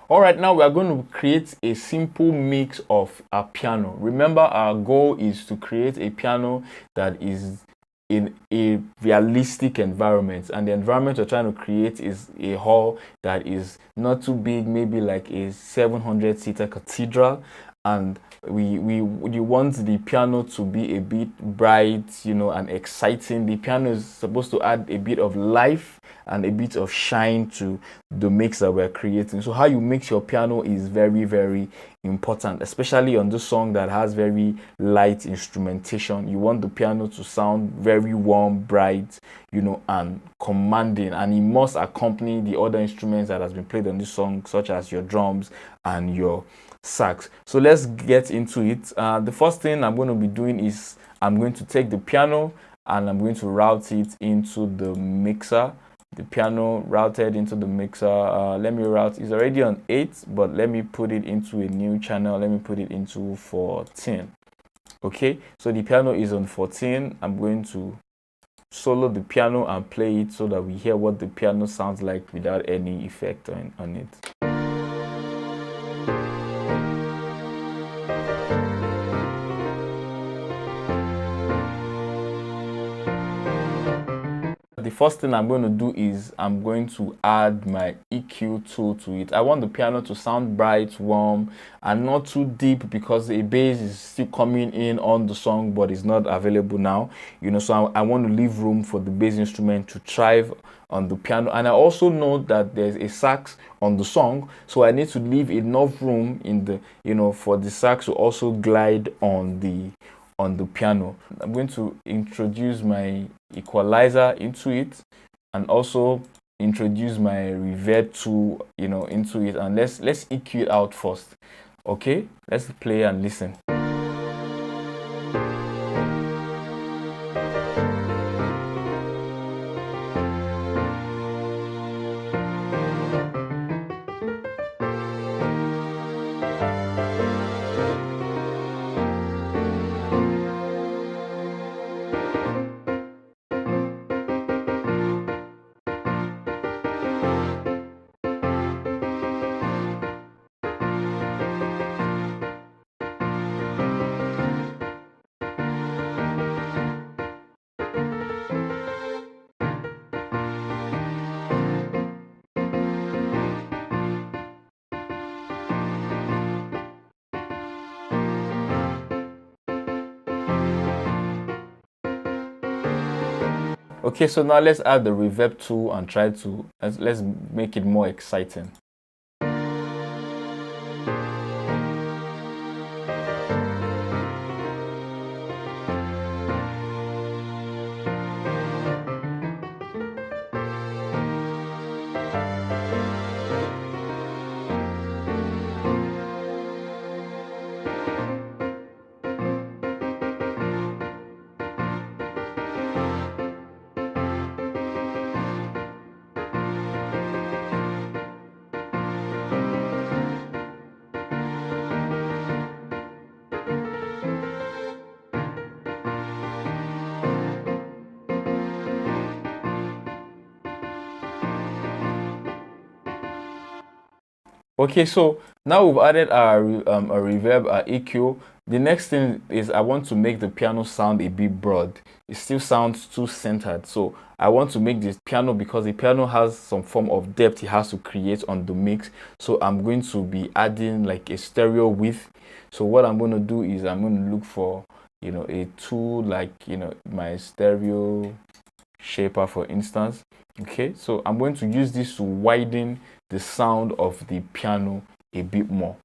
All right, now we are going to create a simple mix of a piano. Remember, our goal is to create a piano that is in a realistic environment, and the environment we're trying to create is a hall that is not too big, maybe like a 700-seater cathedral. And you want the piano to be a bit bright, and exciting. The piano is supposed to add a bit of life and a bit of shine to the mix that we're creating. So how you mix your piano is very, very important, especially on this song that has very light instrumentation. You want the piano to sound very warm, bright, and commanding, and it must accompany the other instruments that has been played on this song, such as your drums and your sax. So let's get into it. The first thing I'm going to be doing is I'm going to take the piano and I'm going to route it into the mixer. The piano routed into the mixer. Let me route. It's already on 8, but let me put it into a new channel. Let me put it into 14. Okay, so the piano is on 14. I'm going to solo the piano and play it so that we hear what the piano sounds like without any effect on it. The first thing I'm going to do is I'm going to add my EQ tool to it. I want the piano to sound bright, warm, and not too deep, because the bass is still coming in on the song but it's not available now. So I want to leave room for the bass instrument to thrive on the piano. And I also know that there's a sax on the song, so I need to leave enough room in the for the sax to also glide on the piano. I'm going to introduce my equalizer into it, and also introduce my reverb tool into it, and let's EQ it out first. Okay, let's play and listen. Okay, so now let's add the reverb tool and try to let's make it more exciting. Okay, so now we've added our a reverb, our EQ. The next thing is I want to make the piano sound a bit broad. It still sounds too centered. So I want to make this piano, because the piano has some form of depth it has to create on the mix. So I'm going to be adding like a stereo width. So what I'm going to do is I'm going to look for, a tool like, my stereo shaper, for instance. Okay, so I'm going to use this to widen the sound of the piano a bit more.